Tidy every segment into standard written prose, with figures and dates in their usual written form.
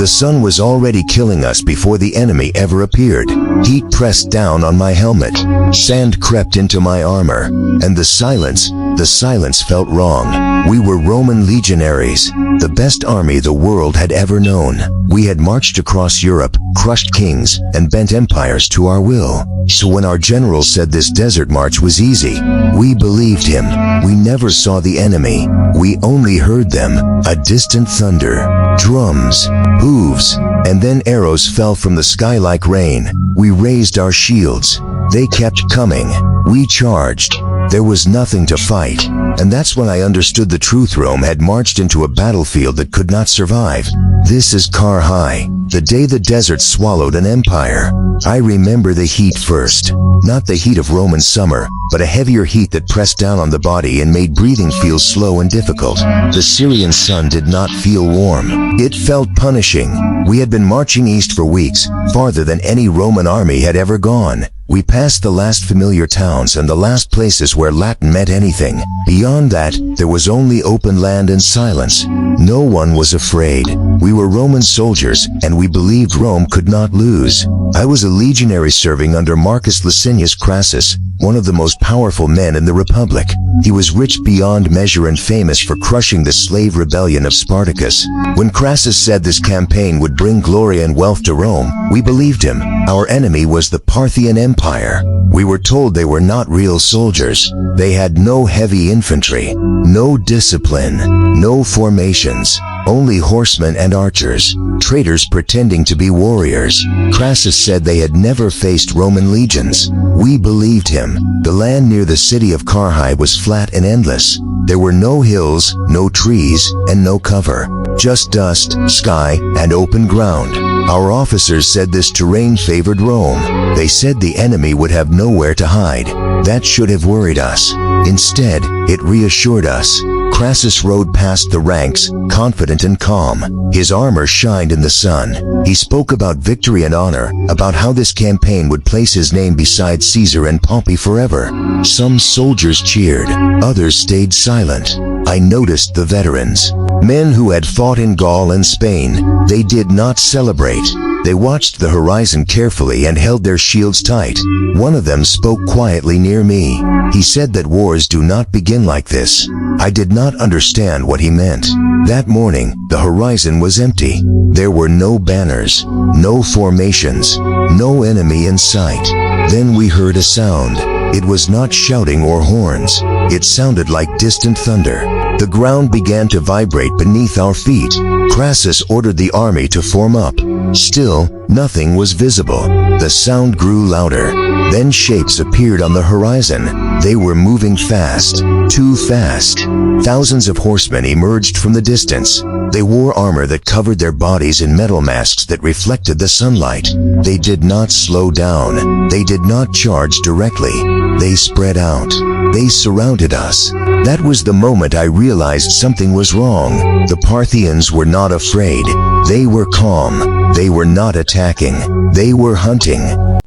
The sun was already killing us before the enemy ever appeared. Heat pressed down on my helmet. Sand crept into my armor. And the silence felt wrong. We were Roman legionaries, the best army the world had ever known. We had marched across Europe, crushed kings, and bent empires to our will. So when our general said this desert march was easy, we believed him. We never saw the enemy. We only heard them, a distant thunder, drums, hooves, and then arrows fell from the sky like rain. We raised our shields. They kept coming. We charged. There was nothing to fight. And that's when I understood the truth. Rome had marched into a battlefield that could not survive. This is Carrhae, the day the desert swallowed an empire. I remember the heat first. Not the heat of Roman summer, but a heavier heat that pressed down on the body and made breathing feel slow and difficult. The Syrian sun did not feel warm. It felt punishing. We had been marching east for weeks, farther than any Roman army had ever gone. We passed the last familiar towns and the last places where Latin meant anything. Beyond that, there was only open land and silence. No one was afraid. We were Roman soldiers, and we believed Rome could not lose. I was a legionary serving under Marcus Licinius Crassus, one of the most powerful men in the Republic. He was rich beyond measure and famous for crushing the slave rebellion of Spartacus. When Crassus said this campaign would bring glory and wealth to Rome, we believed him. Our enemy was the Parthian Empire. We were told they were not real soldiers. They had no heavy infantry, no discipline, no formations, only horsemen and archers, traitors pretending to be warriors. Crassus said they had never faced Roman legions. We believed him. The land near the city of Carrhae was flat and endless. There were no hills, no trees, and no cover. Just dust, sky, and open ground. Our officers said this terrain favored Rome. They said the enemy would have nowhere to hide. That should have worried us. Instead, it reassured us. Crassus rode past the ranks, confident and calm. His armor shined in the sun. He spoke about victory and honor, about how this campaign would place his name beside Caesar and Pompey forever. Some soldiers cheered, others stayed silent. I noticed the veterans, men who had fought in Gaul and Spain. They did not celebrate. They watched the horizon carefully and held their shields tight. One of them spoke quietly near me. He said that wars do not begin like this. I did not understand what he meant. That morning, the horizon was empty. There were no banners, no formations, no enemy in sight. Then we heard a sound. It was not shouting or horns. It sounded like distant thunder. The ground began to vibrate beneath our feet. Crassus ordered the army to form up. Still, nothing was visible. The sound grew louder. Then shapes appeared on the horizon. They were moving fast, too fast. Thousands of horsemen emerged from the distance. They wore armor that covered their bodies in metal masks that reflected the sunlight. They did not slow down. They did not charge directly. They spread out. They surrounded us. That was the moment I realized something was wrong. The Parthians were not afraid. They were calm. They were not attacking. They were hunting.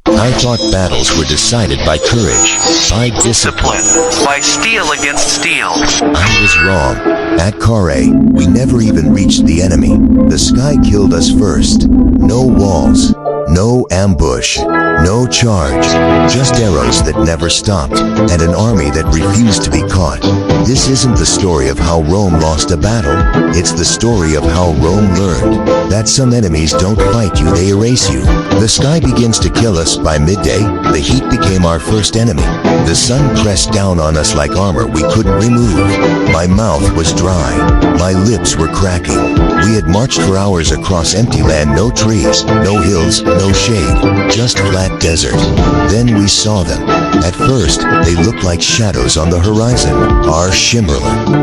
I thought battles were decided by courage, by discipline, by steel against steel. I was wrong. At Carrhae, we never even reached the enemy. The sky killed us first. No walls, no ambush, no charge, just arrows that never stopped, and an army that refused to be caught. This isn't the story of how Rome lost a battle. It's the story of how Rome learned that some enemies don't fight you, they erase you. The sky begins to kill us. By midday, the heat became our first enemy. The sun pressed down on us like armor we couldn't remove. My mouth was dry. My lips were cracking. We had marched for hours across empty land, no trees, no hills, no shade, just flat desert. Then we saw them. At first, they looked like shadows on the horizon. Our shimmer,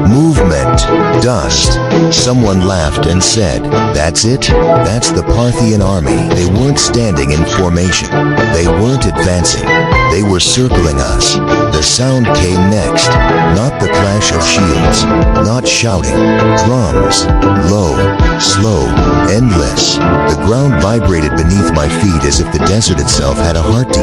movement, dust. Someone laughed and said, "That's it? That's the Parthian army." They weren't standing in formation. They weren't advancing. They were circling us. The sound came next. Not the clash of shields. Not shouting. Drums. Low. Slow. Endless. The The ground vibrated beneath my feet as if the desert itself had a heartbeat.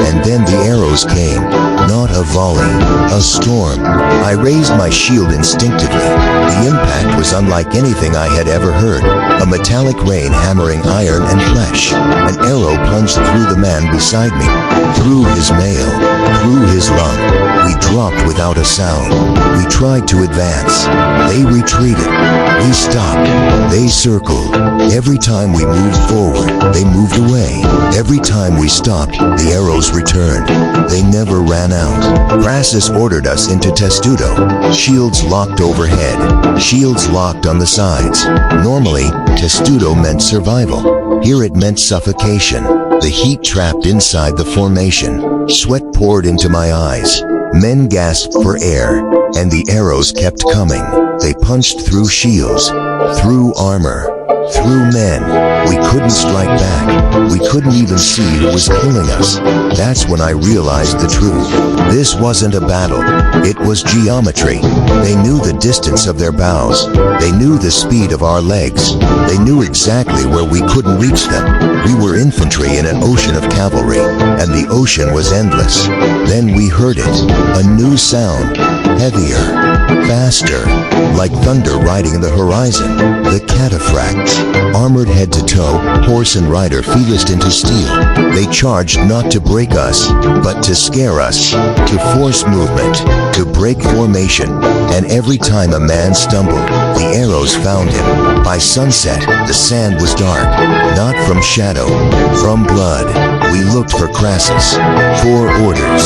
And then the arrows came. Not a volley, a storm. I raised my shield instinctively. The impact was unlike anything I had ever heard. A metallic rain hammering iron and flesh. An arrow plunged through the man beside me, through his mail, through his lung. We dropped without a sound. We tried to advance. They retreated. We stopped. They circled. Every time we moved forward, they moved away. Every time we stopped, the arrows returned. They never ran out. Crassus ordered us into testudo. Shields locked overhead. Shields locked on the sides. Normally, testudo meant survival. Here it meant suffocation. The heat trapped inside the formation. Sweat poured into my eyes. Men gasped for air, and the arrows kept coming. They punched through shields, through armor, through men. We couldn't strike back. We couldn't even see who was killing us. That's when I realized the truth. This wasn't a battle. It was geometry. They knew the distance of their bows. They knew the speed of our legs. They knew exactly where we couldn't reach them. We were infantry in an ocean of cavalry, and the ocean was endless. Then we heard it. A new sound. Heavier. Faster. Like thunder riding in the horizon. The Cataphracts. Armored head to toe, horse and rider feelist into steel. They charged not to break us, but to scare us, to force movement, to break formation. And every time a man stumbled, the arrows found him. By sunset, the sand was dark, not from shadow, from blood. We looked for Crassus, for orders,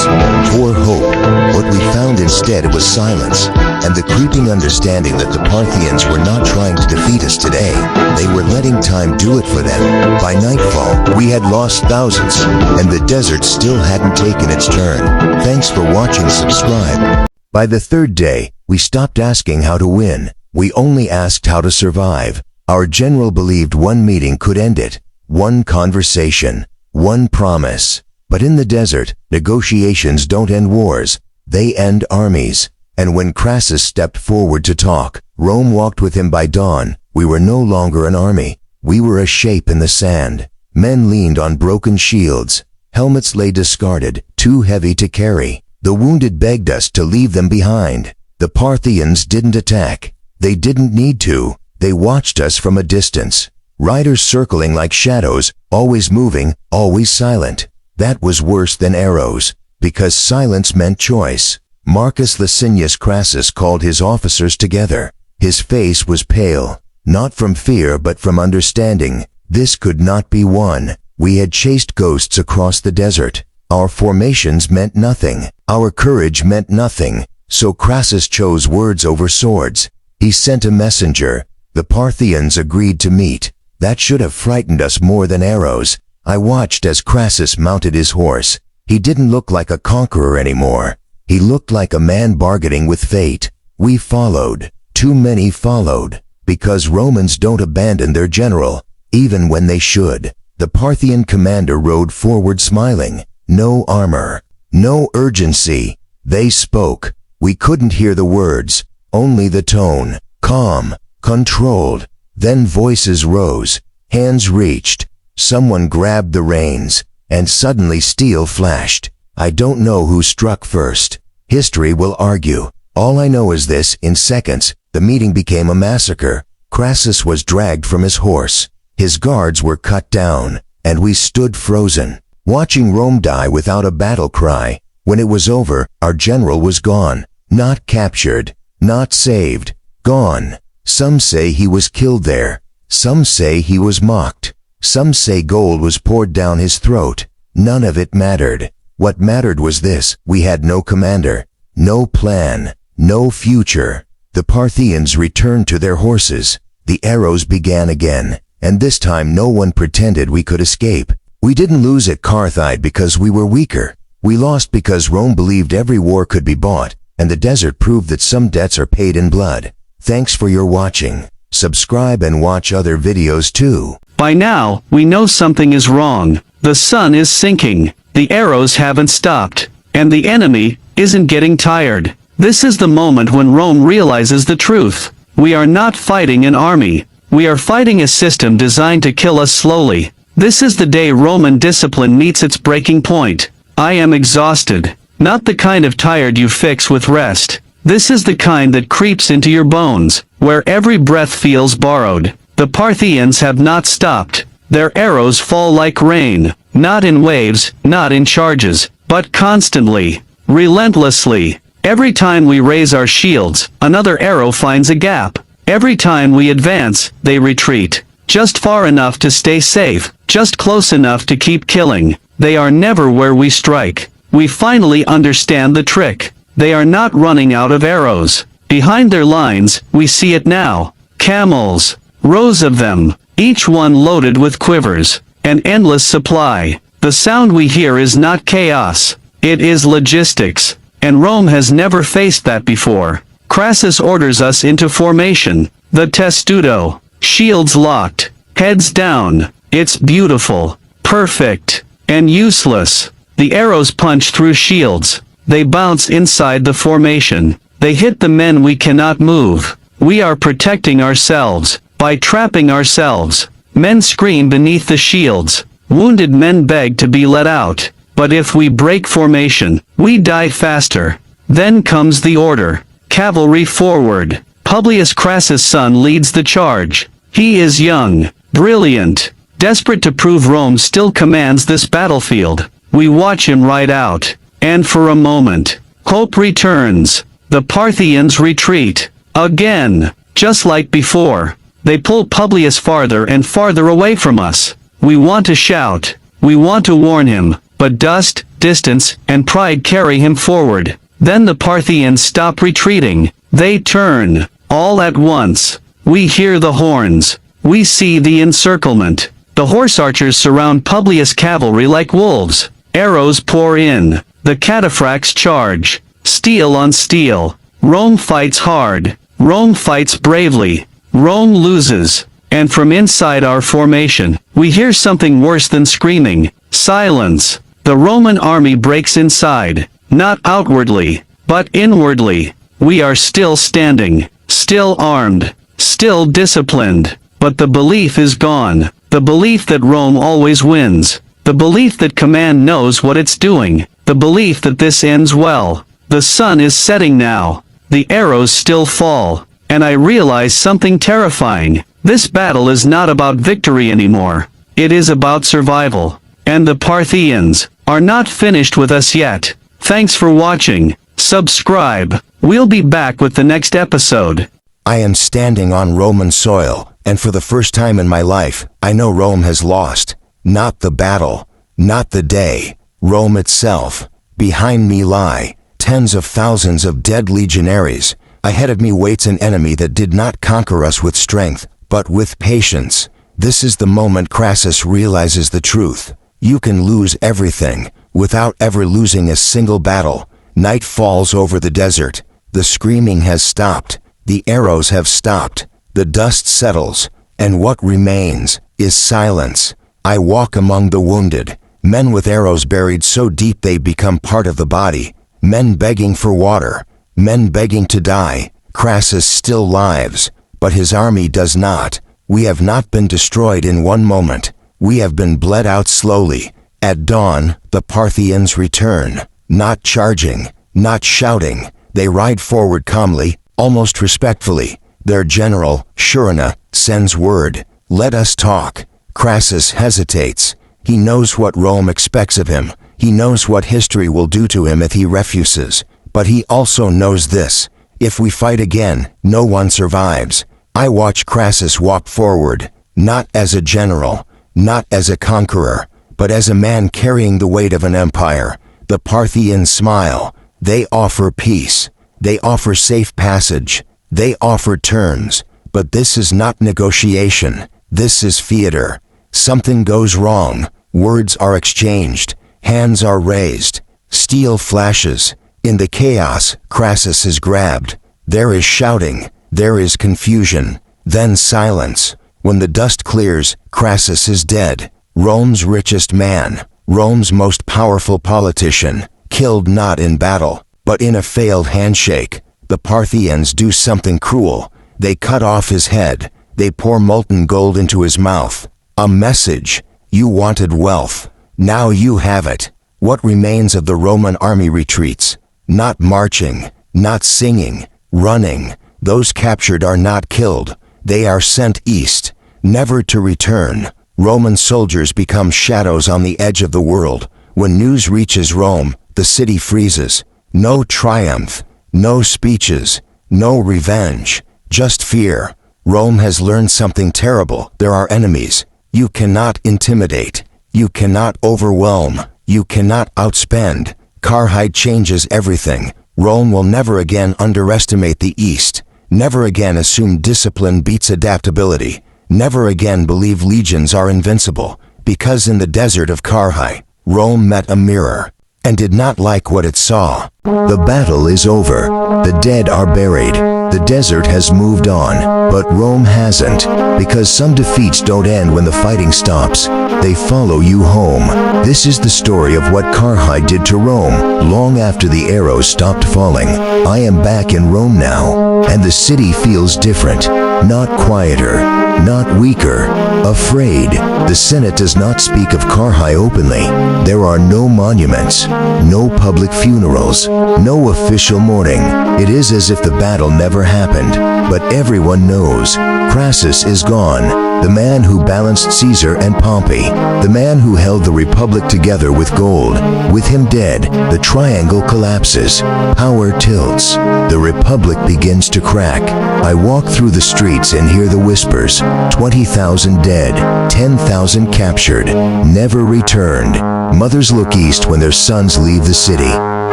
for hope. What we found instead was silence, and the creeping understanding that the Parthians were not trying to defeat us today. They were letting time do it for them. By nightfall, we had lost thousands, and the desert still hadn't taken its turn. Thanks for watching. Subscribe. By the third day, we stopped asking how to win. We only asked how to survive. Our general believed one meeting could end it. One conversation. One promise. But in the desert, negotiations don't end wars. They end armies. And when Crassus stepped forward to talk, Rome walked with him by dawn. We were no longer an army. We were a shape in the sand. Men leaned on broken shields. Helmets lay discarded, too heavy to carry. The wounded begged us to leave them behind. The Parthians didn't attack. They didn't need to. They watched us from a distance. Riders circling like shadows, always moving, always silent. That was worse than arrows, because silence meant choice. Marcus Licinius Crassus called his officers together. His face was pale, not from fear but from understanding. This could not be won. We had chased ghosts across the desert. Our formations meant nothing. Our courage meant nothing. So Crassus chose words over swords. He sent a messenger. The Parthians agreed to meet. That should have frightened us more than arrows. I watched as Crassus mounted his horse. He didn't look like a conqueror anymore. He looked like a man bargaining with fate. We followed. Too many followed. Because Romans don't abandon their general, even when they should. The Parthian commander rode forward smiling. No armor. No urgency. They spoke. We couldn't hear the words, only the tone. Calm. Controlled. Then voices rose. Hands reached. Someone grabbed the reins. And suddenly steel flashed. I don't know who struck first. History will argue. All I know is this: in seconds, the meeting became a massacre. Crassus was dragged from his horse. His guards were cut down, and we stood frozen, watching Rome die without a battle cry. When it was over, our general was gone. Not captured, not saved, gone. Some say he was killed there. Some say he was mocked. Some say gold was poured down his throat. None of it mattered. What mattered was this: we had no commander, no plan, no future. The Parthians returned to their horses. The arrows began again, and this time no one pretended we could escape. We didn't lose at Carrhae because we were weaker. We lost because Rome believed every war could be bought, and the desert proved that some debts are paid in blood. Thanks for your watching. Subscribe and watch other videos too. By now, we know something is wrong. The sun is sinking. The arrows haven't stopped. And the enemy isn't getting tired. This is the moment when Rome realizes the truth. We are not fighting an army. We are fighting a system designed to kill us slowly. This is the day Roman discipline meets its breaking point. I am exhausted. Not the kind of tired you fix with rest. This is the kind that creeps into your bones, where every breath feels borrowed. The Parthians have not stopped. Their arrows fall like rain, not in waves, not in charges, but constantly, relentlessly. Every time we raise our shields, another arrow finds a gap. Every time we advance, they retreat. Just far enough to stay safe, just close enough to keep killing. They are never where we strike. We finally understand the trick. They are not running out of arrows. Behind their lines, we see it now. Camels. Rows of them. Each one loaded with quivers. An endless supply. The sound we hear is not chaos. It is logistics. And Rome has never faced that before. Crassus orders us into formation. The testudo. Shields locked. Heads down. It's beautiful. Perfect. And useless. The arrows punch through shields. They bounce inside the formation. They hit the men we cannot move. We are protecting ourselves. By trapping ourselves. Men scream beneath the shields. Wounded men beg to be let out. But if we break formation, we die faster. Then comes the order. Cavalry forward. Publius Crassus' son leads the charge. He is young, brilliant, desperate to prove Rome still commands this battlefield. We watch him ride out. And for a moment, hope returns. The Parthians retreat. Again. Just like before. They pull Publius farther and farther away from us. We want to shout. We want to warn him. But dust, distance, and pride carry him forward. Then the Parthians stop retreating. They turn. All at once. We hear the horns. We see the encirclement. The horse archers surround Publius' cavalry like wolves. Arrows pour in. The Cataphracts charge. Steel on steel. Rome fights hard. Rome fights bravely. Rome loses. And from inside our formation, we hear something worse than screaming. Silence. The Roman army breaks inside. Not outwardly, but inwardly. We are still standing. Still armed. Still disciplined. But the belief is gone. The belief that Rome always wins. The belief that command knows what it's doing. The belief that this ends well. The sun is setting now. The arrows still fall. And I realize something terrifying. This battle is not about victory anymore. It is about survival. And the Parthians are not finished with us yet. Thanks for watching. Subscribe. We'll be back with the next episode. I am standing on Roman soil, and for the first time in my life, I know Rome has lost. Not the battle, not the day, Rome itself. Behind me lie tens of thousands of dead legionaries. Ahead of me waits an enemy that did not conquer us with strength, but with patience. This is the moment Crassus realizes the truth. You can lose everything, without ever losing a single battle. Night falls over the desert. The screaming has stopped. The arrows have stopped. The dust settles. And what remains is silence. I walk among the wounded. Men with arrows buried so deep they become part of the body. Men begging for water. Men begging to die. Crassus still lives, but his army does not. We have not been destroyed in one moment. We have been bled out slowly. At dawn, the Parthians return. Not charging, not shouting. They ride forward calmly, almost respectfully. Their general, Surena, sends word. Let us talk. Crassus hesitates. He knows what Rome expects of him. He knows what history will do to him if he refuses. But he also knows this. If we fight again, no one survives. I watch Crassus walk forward, not as a general, not as a conqueror, but as a man carrying the weight of an empire. The Parthians smile. They offer peace. They offer safe passage. They offer terms. But this is not negotiation. This is theater. Something goes wrong. Words are exchanged. Hands are raised. Steel flashes. In the chaos, Crassus is grabbed. There is shouting. There is confusion. Then silence. When the dust clears, Crassus is dead. Rome's richest man. Rome's most powerful politician. Killed not in battle, but in a failed handshake. The Parthians do something cruel. They cut off his head. They pour molten gold into his mouth. A message. You wanted wealth. Now you have it. What remains of the Roman army retreats? Not marching, not singing, running. Those captured are not killed. They are sent east, never to return. Roman soldiers become shadows on the edge of the world. When news reaches Rome, the city freezes. No triumph, no speeches, no revenge, just fear. Rome has learned something terrible. There are enemies. You cannot intimidate. You cannot overwhelm. You cannot outspend. Carrhae changes everything. Rome will never again underestimate the East. Never again assume discipline beats adaptability. Never again believe legions are invincible. Because in the desert of Carrhae, Rome met a mirror and did not like what it saw. The battle is over. The dead are buried. The desert has moved on, but Rome hasn't, because some defeats don't end when the fighting stops. They follow you home. This is the story of what Carrhae did to Rome long after the arrows stopped falling. I am back in Rome now, and the city feels different. Not quieter, not weaker, afraid. The Senate does not speak of Carrhae openly. There are no monuments, no public funerals, no official mourning. It is as if the battle never happened, but everyone knows. Crassus is gone, the man who balanced Caesar and Pompey, the man who held the Republic together with gold. With him dead, the triangle collapses. Power tilts. The Republic begins to crack. I walk through the streets and hear the whispers. 20,000 dead, 10,000 captured, never returned. Mothers look east when their sons leave the city.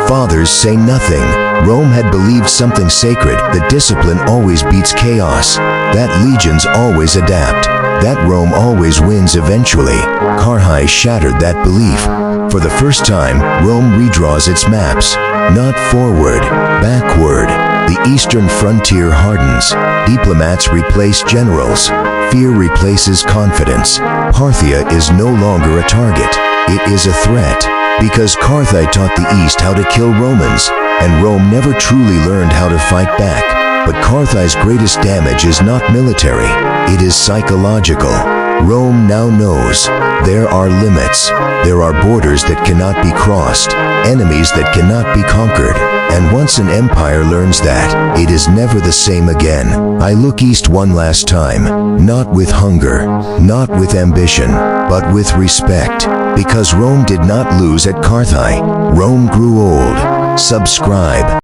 Fathers say nothing. Rome had believed something sacred, that discipline always beats chaos, that legions always adapt, that Rome always wins eventually. Carrhae shattered that belief. For the first time, Rome redraws its maps. Not forward, backward. The eastern frontier hardens. Diplomats replace generals. Fear replaces confidence. Parthia is no longer a target. It is a threat. Because Carrhae taught the East how to kill Romans, and Rome never truly learned how to fight back. But Carrhae's greatest damage is not military, it is psychological. Rome now knows there are limits, there are borders that cannot be crossed, enemies that cannot be conquered. And once an empire learns that, it is never the same again. I look east one last time, not with hunger, not with ambition, but with respect. Because Rome did not lose at Carrhae. Rome grew old. Subscribe.